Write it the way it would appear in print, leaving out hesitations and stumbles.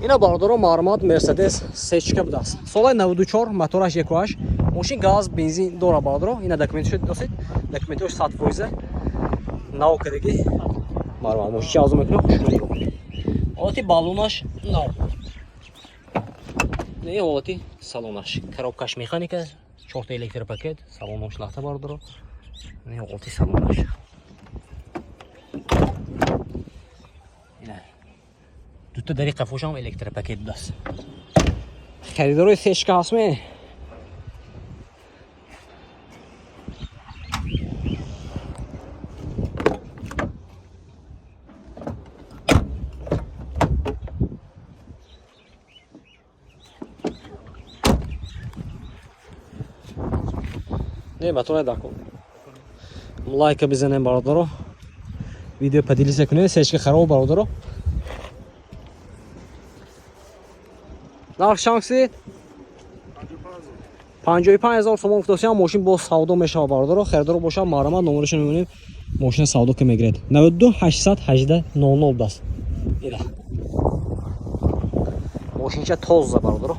اینا باردارو معلومات مرسدس 3 چکه بود است. سال 94 موتورش 1.8 ماشین گاز بنزین داره باردارو. اینا دکمنتش داشت. دکمنتش 100%. ناو کردگی. معلومات ماشین آزم میکنه خوشگلی. حالتی بالونش ناو. نه حالتی سالونش. коробкаш механика 4 تا الکتریک پاکت سالونش لخته باردارو. نه حالتی سالونش. دو تا دری قفوش هم الکتریک پاکت داشت. خریدارای سشکه هستم. نه باتون داکن. لایک بزنید برادرو. ویدیو پدیلیس کنید سشکه خراب برادرو. نرخ شانسی 55,000 تومان افتاده ماشین با سودا میشه باردارو خریدار باشه معلومات نمرش میبینیم ماشین سودا که میگیرد 92 818 00 داست اینا ماشین چه توزه باردارو